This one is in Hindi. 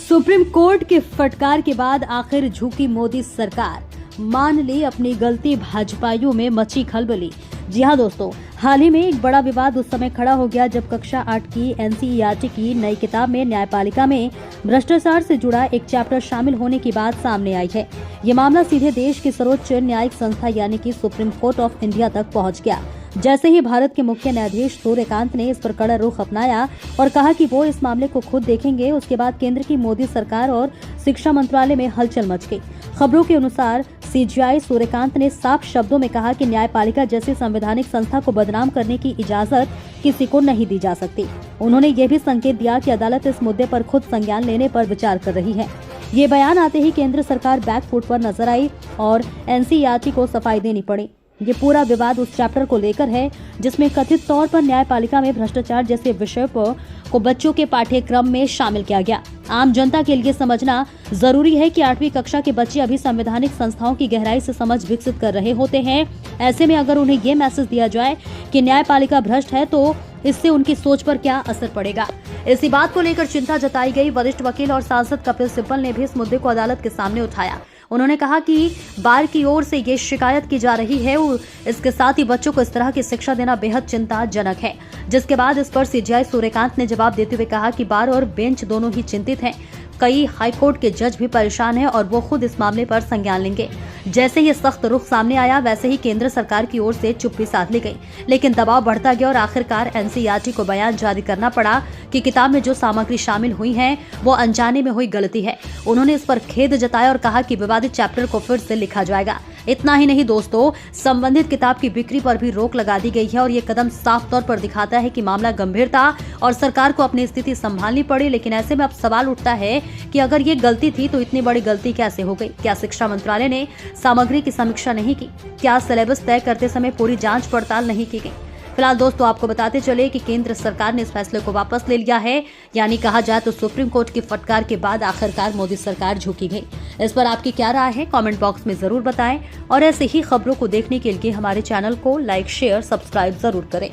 सुप्रीम कोर्ट के फटकार के बाद आखिर झुकी मोदी सरकार, मान ली अपनी गलती, भाजपाइयों में मची खलबली। जी हां दोस्तों, हाल ही में एक बड़ा विवाद उस समय खड़ा हो गया जब कक्षा 8 की एनसीईआरटी की नई किताब में न्यायपालिका में भ्रष्टाचार से जुड़ा एक चैप्टर शामिल होने की बात सामने आई है। ये मामला सीधे देश की सर्वोच्च न्यायिक संस्था यानी कि सुप्रीम कोर्ट ऑफ इंडिया तक पहुंच गया। जैसे ही भारत के मुख्य न्यायाधीश सूर्यकांत ने इस पर कड़ा रुख अपनाया और कहा कि वो इस मामले को खुद देखेंगे, उसके बाद केंद्र की मोदी सरकार और शिक्षा मंत्रालय में हलचल मच गई। खबरों के अनुसार सीजेआई सूर्यकांत ने साफ शब्दों में कहा कि न्यायपालिका जैसी संवैधानिक संस्था को बदनाम करने की इजाजत किसी को नहीं दी जा सकती। उन्होंने ये भी संकेत दिया कि अदालत इस मुद्दे पर खुद संज्ञान लेने पर विचार कर रही है। ये बयान आते ही केंद्र सरकार बैकफुट पर नजर आई और एनसीईआरटी को सफाई देनी पड़ी। ये पूरा विवाद उस चैप्टर को लेकर है जिसमें कथित तौर पर न्यायपालिका में भ्रष्टाचार जैसे विषय को बच्चों के पाठ्यक्रम में शामिल किया गया। आम जनता के लिए समझना जरूरी है कि 8वीं कक्षा के बच्चे अभी संवैधानिक संस्थाओं की गहराई से समझ विकसित कर रहे होते हैं। ऐसे में अगर उन्हें ये मैसेज दिया जाए कि न्यायपालिका भ्रष्ट है तो इससे उनकी सोच पर क्या असर पड़ेगा। इसी बात को लेकर चिंता जताई गई। वरिष्ठ वकील और सांसद कपिल सिब्बल ने भी इस मुद्दे को अदालत के सामने उठाया। उन्होंने कहा कि बार की ओर से ये शिकायत की जा रही है और इसके साथ ही बच्चों को इस तरह की शिक्षा देना बेहद चिंताजनक है। जिसके बाद इस पर सीजेआई सूर्यकांत ने जवाब देते हुए कहा कि बार और बेंच दोनों ही चिंतित हैं। कई हाईकोर्ट के जज भी परेशान हैं और वो खुद इस मामले पर संज्ञान लेंगे। जैसे ही सख्त रुख सामने आया वैसे ही केंद्र सरकार की ओर से चुप्पी साध ली गई, लेकिन दबाव बढ़ता गया और आखिरकार एनसीईआरटी को बयान जारी करना पड़ा कि किताब में जो सामग्री शामिल हुई है वो अनजाने में हुई गलती है। उन्होंने इस पर खेद जताया और कहा कि विवादित चैप्टर को फिर से लिखा जाएगा। इतना ही नहीं दोस्तों, संबंधित किताब की बिक्री पर भी रोक लगा दी गई है और ये कदम साफ तौर पर दिखाता है कि मामला गंभीर था और सरकार को अपनी स्थिति संभालनी पड़ी। लेकिन ऐसे में अब सवाल उठता है कि अगर ये गलती थी तो इतनी बड़ी गलती कैसे हो गई? क्या शिक्षा मंत्रालय ने सामग्री की समीक्षा नहीं की? क्या सिलेबस तय करते समय पूरी जांच पड़ताल नहीं की गई? फिलहाल दोस्तों, आपको बताते चले कि केंद्र सरकार ने इस फैसले को वापस ले लिया है। यानी कहा जाए तो सुप्रीम कोर्ट की फटकार के बाद आखिरकार मोदी सरकार झुकी गई। इस पर आपकी क्या राय है? कमेंट बॉक्स में जरूर बताएं और ऐसे ही खबरों को देखने के लिए हमारे चैनल को लाइक, शेयर, सब्सक्राइब जरूर करें।